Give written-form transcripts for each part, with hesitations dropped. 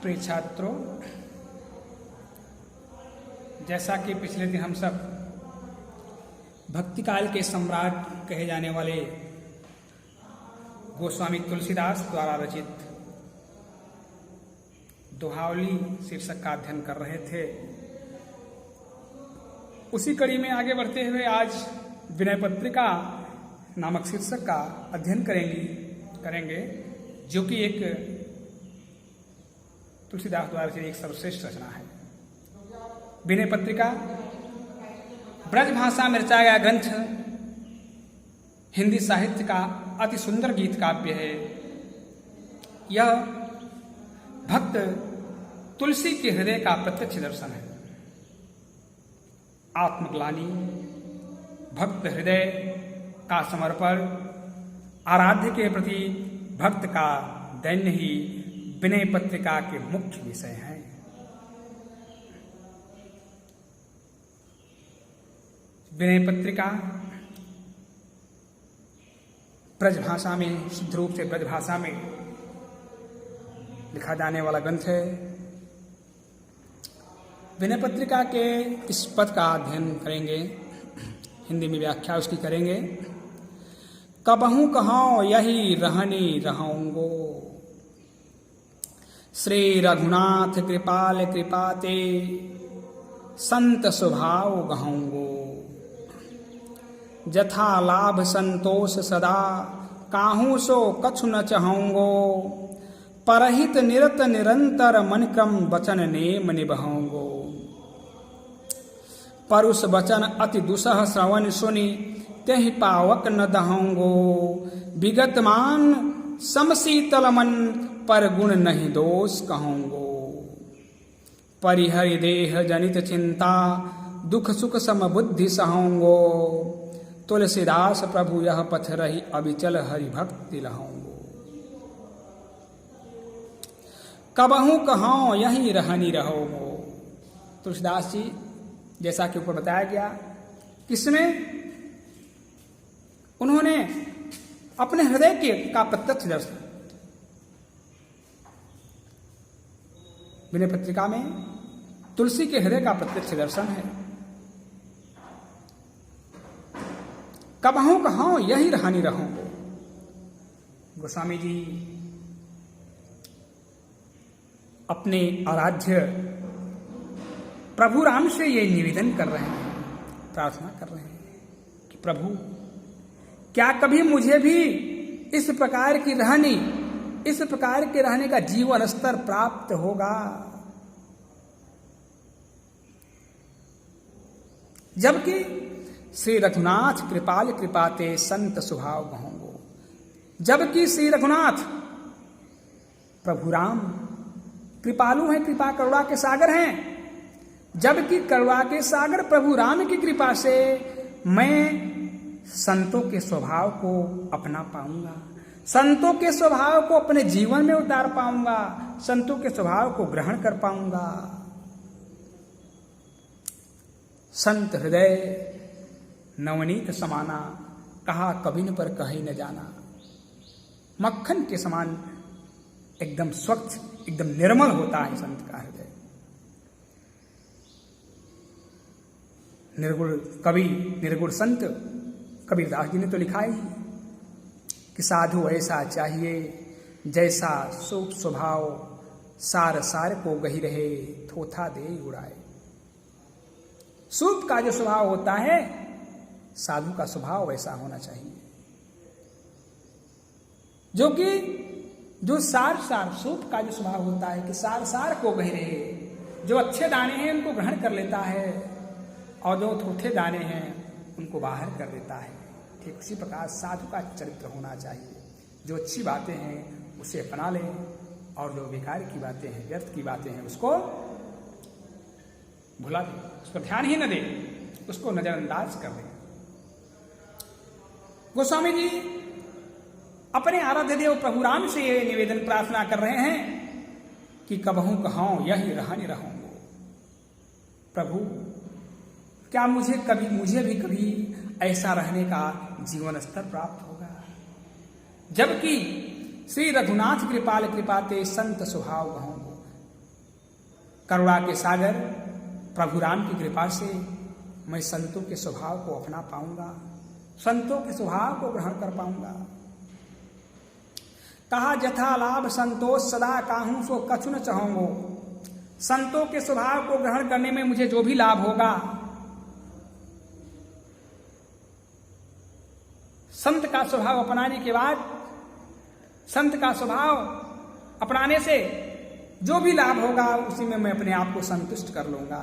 प्रिय छात्रों, जैसा कि पिछले दिन हम सब भक्ति काल के सम्राट कहे जाने वाले गोस्वामी तुलसीदास द्वारा रचित दोहावली शीर्षक का अध्ययन कर रहे थे, उसी कड़ी में आगे बढ़ते हुए आज विनय पत्रिका नामक शीर्षक का अध्ययन करेंगे, जो कि एक तुलसीदास द्वारा रचित एक सर्वश्रेष्ठ रचना है। विनय पत्रिका ब्रज भाषा में रचाया गया ग्रंथ हिंदी साहित्य का अति सुंदर गीत काव्य है। यह भक्त तुलसी के हृदय का प्रत्यक्ष दर्शन है। आत्मग्लानि, भक्त हृदय का समर्पण, आराध्य के प्रति भक्त का दैन्य ही विनय पत्रिका के मुख्य विषय हैं। विनय पत्रिका ब्रजभाषा में, शुद्ध रूप से ब्रजभाषा में लिखा जाने वाला ग्रंथ है। विनय पत्रिका के इस पद का अध्ययन करेंगे, हिंदी में व्याख्या उसकी करेंगे। कबहू कहाँ यही रहनी रहूंगो, श्री रघुनाथ कृपाल कृपाते संत स्वभाव गहूंगो। जथा लाभ संतोष सदा काहू सो कछु न चाहूंगो। परहित निरत निरंतर मन क्रम वचन नेम निभाऊंगो। परुष वचन अति दुसह श्रवण सुनि तेहि पावक न दहूंगो। विगत मान समशीतल मन पर गुण नहीं दोष कहूंगो। परिहरि देह जनित चिंता दुख सुख सम बुद्धि सहूंगो। तुलसीदास प्रभु यह पथ रही अविचल हरि भक्ति लहूंगो। कबहू कहाँ यही रहनी रहोगो। तुलसीदास जी, जैसा कि ऊपर बताया गया, किसमें उन्होंने अपने हृदय का प्रत्यक्ष दर्शन विनय पत्रिका में तुलसी के हृदय का प्रत्यक्ष दर्शन है। कबहू कहाँ यही रहनी रहूंगो। गोस्वामी जी अपने आराध्य प्रभु राम से ये निवेदन कर रहे हैं, प्रार्थना कर रहे हैं कि प्रभु, क्या कभी मुझे भी इस प्रकार की रहनी, इस प्रकार के रहने का जीवन स्तर प्राप्त होगा, जबकि श्री रघुनाथ कृपाल कृपाते संत स्वभाव गहूंगो। जबकि श्री रघुनाथ प्रभु राम कृपालु हैं, कृपा करुणा के सागर हैं, जबकि करुणा के सागर प्रभु राम की कृपा से मैं संतों के स्वभाव को अपना पाऊंगा, संतों के स्वभाव को अपने जीवन में उतार पाऊंगा, संतों के स्वभाव को ग्रहण कर पाऊंगा। संत हृदय नवनीत समाना, कहा कभी न पर कहीं न जाना। मक्खन के समान एकदम स्वच्छ, एकदम निर्मल होता है संत का हृदय। निर्गुण कवि, निर्गुण संत कबीरदास जी ने तो लिखा ही कि साधु ऐसा चाहिए जैसा सूप स्वभाव, सार सार को गही रहे थोथा दे उड़ाए। सूप का जो स्वभाव होता है, साधु का स्वभाव वैसा होना चाहिए, जो कि जो सार सूप का जो स्वभाव होता है कि सार सार को गही रहे, जो अच्छे दाने हैं उनको ग्रहण कर लेता है और जो थोथे दाने हैं उनको बाहर कर देता है। ठीक उसी प्रकार साधु का चरित्र होना चाहिए, जो अच्छी बातें हैं उसे अपना लें और जो बेकार की बातें हैं, व्यर्थ की बातें हैं, उसको भुला दें, उस पर ध्यान ही न दें, उसको नजरअंदाज कर दें। गोस्वामी जी अपने आराध्य देव प्रभु राम से ये निवेदन प्रार्थना कर रहे हैं कि कबहू कहाँ यही रहनी रहूंगो। प्रभु, क्या मुझे भी कभी ऐसा रहने का जीवन स्तर प्राप्त होगा, जबकि श्री रघुनाथ कृपाल कृपाते संत स्वभाव गहूंगो। करुणा के सागर प्रभु राम की कृपा से मैं संतों के स्वभाव को अपना पाऊंगा, संतों के स्वभाव को ग्रहण कर पाऊंगा। कहा जथा लाभ संतोष सदा काहूं सो कछु न चाहूंगो। संतों के स्वभाव को ग्रहण करने में मुझे जो भी लाभ होगा, संत का स्वभाव अपनाने के बाद, संत का स्वभाव अपनाने से जो भी लाभ होगा उसी में मैं अपने आप को संतुष्ट कर लूंगा।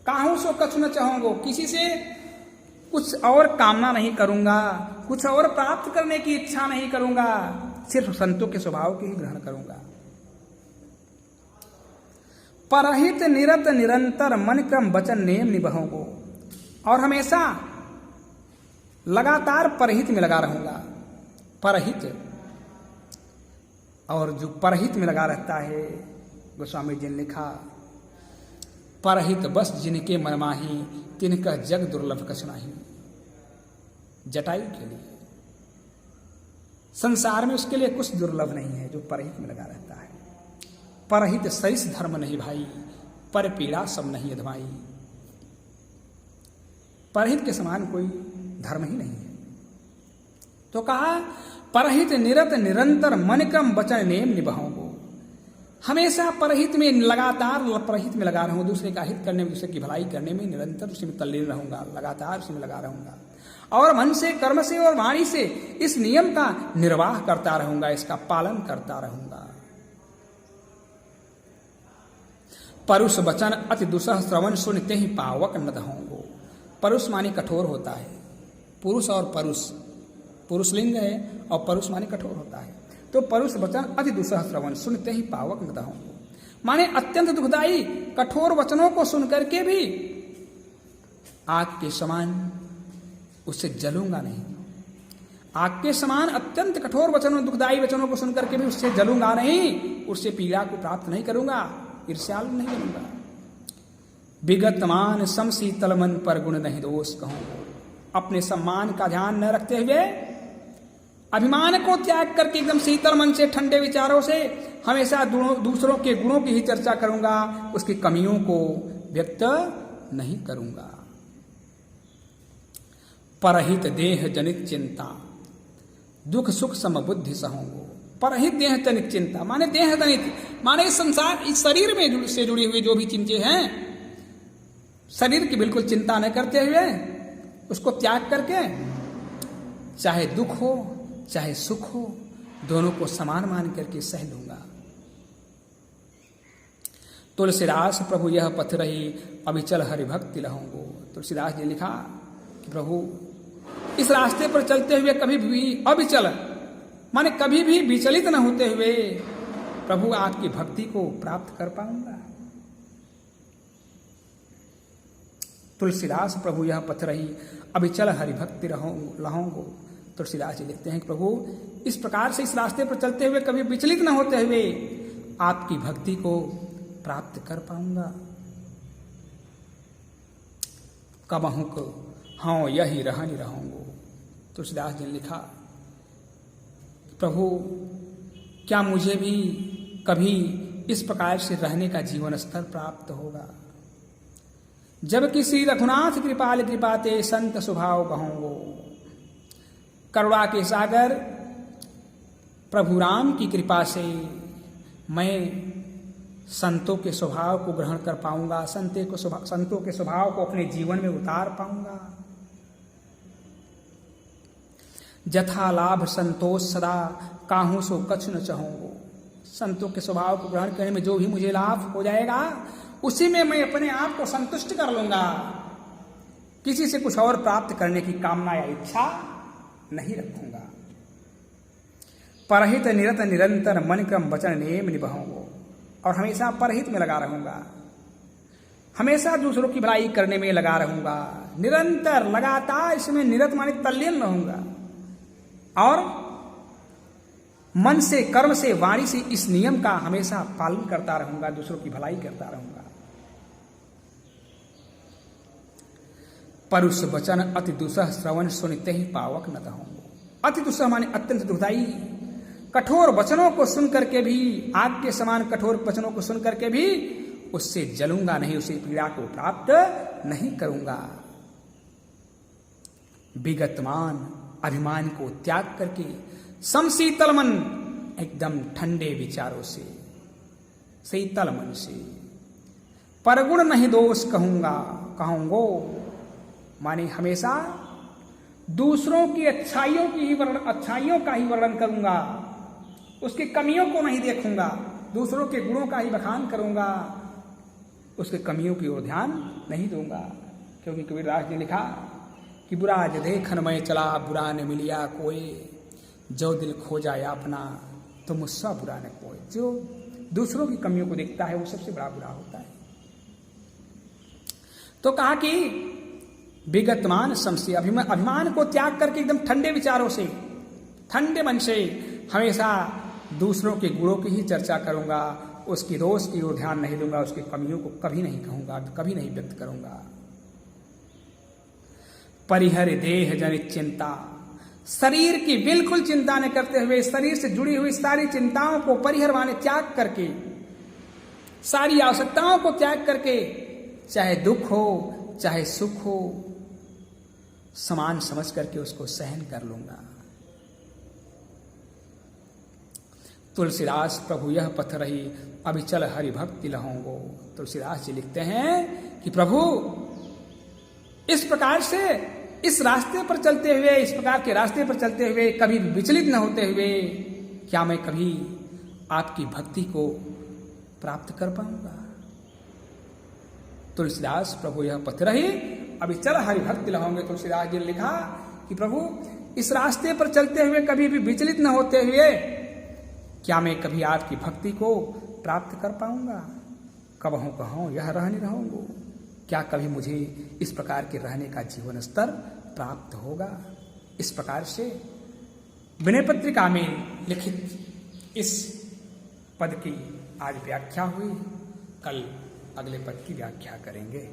काहूं सो कछु न चाहूंगो, किसी से कुछ और कामना नहीं करूंगा, कुछ और प्राप्त करने की इच्छा नहीं करूंगा, सिर्फ संतों के स्वभाव के ही ग्रहण करूंगा। परहित निरत निरंतर मन क्रम वचन नेम निभाऊंगो, और हमेशा लगातार परहित में लगा रहूंगा। परहित, और जो परहित में लगा रहता है, गोस्वामी जी ने लिखा, परहित बस जिनके मनमाही तिनका जग दुर्लभ कछु नाही। जटायु के लिए संसार में उसके लिए कुछ दुर्लभ नहीं है जो परहित में लगा रहता है। परहित सरिस धर्म नहीं भाई, पर पीड़ा सब नहीं अधमाई। परहित के समान कोई धर्म ही नहीं है। तो कहा परहित निरत निरंतर मन क्रम वचन नेम निभाऊंगो, हमेशा परहित में लगातार परहित में लगा रहूं, दूसरे का हित करने में, दूसरे की भलाई करने में निरंतर उसी में तल्लीन रहूंगा, लगातार उसी में लगा रहूंगा, और मन से कर्म से और वाणी से इस नियम का निर्वाह करता रहूंगा, इसका पालन करता रहूंगा। परुष वचन अति दुसह श्रवण सुनते ही पावक न दहोंगो। परुष माने कठोर होता है, पुरुष और परुष, पुरुषलिंग है और परुष माने कठोर होता है। तो परुष वचन अति दुसह श्रवण सुनते ही पावक न दहोंगो, माने अत्यंत दुखदायी कठोर वचनों को सुनकर के भी आग के समान उससे जलूंगा नहीं। आग के समान अत्यंत कठोर वचनों, दुखदायी वचनों को सुनकर के भी उससे जलूंगा नहीं, उससे पीड़ा को प्राप्त नहीं करूंगा, ईर्ष्याल नहीं बनूंगा। विगत मान समशीतल मन पर गुण नहीं दोष कहूंगा। अपने सम्मान का ध्यान न रखते हुए, अभिमान को त्याग करके एकदम शीतल मन से, ठंडे विचारों से हमेशा दूसरों के गुणों की ही चर्चा करूंगा, उसकी कमियों को व्यक्त नहीं करूंगा। परहित देह जनित चिंता दुख सुख समबुद्धि सहूंगो। परहित देह जनित चिंता माने देह जनित, माने इस संसार, इस शरीर में से जुड़ी हुई जो भी चिंताएं हैं, शरीर की बिल्कुल चिंता न करते हुए उसको त्याग करके, चाहे दुख हो चाहे सुख हो, दोनों को समान मान करके सह लूंगा। तुलसीदास प्रभु यह पथ रही अविचल हरिभक्ति लहूंगो। तुलसीदास ने लिखा कि प्रभु इस रास्ते पर चलते हुए कभी भी अविचल, माने कभी भी विचलित न होते हुए प्रभु आपकी भक्ति को प्राप्त कर पाऊंगा। तुलसीदास प्रभु यह पथ रही अविचल हरिभक्ति लहूंगो। तुलसीदास जी लिखते हैं कि प्रभु इस प्रकार से इस रास्ते पर चलते हुए कभी विचलित न होते हुए आपकी भक्ति को प्राप्त कर पाऊंगा। कबहू को हाँ यही रहनी रहूंगो। तुलसीदास जी ने लिखा, प्रभु क्या मुझे भी कभी इस प्रकार से रहने का जीवन स्तर प्राप्त होगा? जब किसी रघुनाथ कृपाल कृपाते संत स्वभाव कहूंगो। करुणा के सागर प्रभु राम की कृपा से मैं संतों के स्वभाव को ग्रहण कर पाऊंगा, संतों के स्वभाव को अपने जीवन में उतार पाऊंगा। जथा लाभ संतोष सदा काहू सो कछु न चाहूंगो। संतों के स्वभाव को ग्रहण करने में जो भी मुझे लाभ हो जाएगा उसी में मैं अपने आप को संतुष्ट कर लूंगा, किसी से कुछ और प्राप्त करने की कामना या इच्छा नहीं रखूंगा। परहित निरत निरंतर मन क्रम वचन नेम निभाऊंगो, और हमेशा परहित में लगा रहूंगा, हमेशा दूसरों की भलाई करने में लगा रहूंगा, निरंतर लगातार इसमें निरत माने तल्लीन रहूंगा, और मन से कर्म से वाणी से इस नियम का हमेशा पालन करता रहूंगा, दूसरों की भलाई करता रहूंगा। परुष वचन अति दुसह श्रवण सुनते ही पावक न दहोंगो। अति दुसह माने अत्यंत दुखदायी कठोर वचनों को सुन करके भी, आग के समान कठोर वचनों को सुन करके भी उससे जलूंगा नहीं, उसे पीड़ा को प्राप्त नहीं करूंगा। विगतमान अभिमान को त्याग करके समशीतल मन, एकदम ठंडे विचारों से, शीतल मन से, परगुण नहीं दोष कहूंगो, माने हमेशा दूसरों की अच्छाइयों का ही वर्णन करूंगा, उसकी कमियों को नहीं देखूंगा, दूसरों के गुणों का ही बखान करूंगा, उसके कमियों की ओर ध्यान नहीं दूंगा। क्योंकि कबीरदास ने लिखा कि बुरा ज देखन मैं चला, बुरा न मिलिया कोई, जो दिल खो जाए अपना तो मुझसा बुरा न कोई। जो दूसरों की कमियों को देखता है वो सबसे बड़ा बुरा होता है। तो कहा कि विगतमान समसी, अभिमान को त्याग करके एकदम ठंडे विचारों से, ठंडे मन से हमेशा दूसरों के गुणों की ही चर्चा करूंगा, उसकी दोष की ओर ध्यान नहीं दूंगा, उसकी कमियों को कभी नहीं कहूंगा, कभी नहीं व्यक्त करूंगा। परिहर देह जनित चिंता, शरीर की बिल्कुल चिंता न करते हुए, शरीर से जुड़ी हुई सारी चिंताओं को परिहर माने त्याग करके, सारी आवश्यकताओं को त्याग करके, चाहे दुख हो चाहे सुख हो, समान समझ करके उसको सहन कर लूंगा। तुलसीदास प्रभु यह पथ रही, अभिचल हरि भक्ति लहोंगो। तुलसीदास जी लिखते हैं कि प्रभु इस प्रकार से, इस रास्ते पर चलते हुए, इस प्रकार के रास्ते पर चलते हुए, कभी विचलित न होते हुए, क्या मैं कभी आपकी भक्ति को प्राप्त कर पाऊंगा? तुलसीदास प्रभु यह पथ रही, अभी चल हरि भक्ति लहोंगे। तुलसीदास जी ने लिखा कि प्रभु इस रास्ते पर चलते हुए कभी भी विचलित न होते हुए, क्या मैं कभी आपकी भक्ति को प्राप्त कर पाऊंगा? कबहू कहूं यह रहने रहूंगो, क्या कभी मुझे इस प्रकार के रहने का जीवन स्तर प्राप्त होगा? इस प्रकार से विनय पत्रिका में लिखित इस पद की आज व्याख्या हुई। कल अगले पद की व्याख्या करेंगे।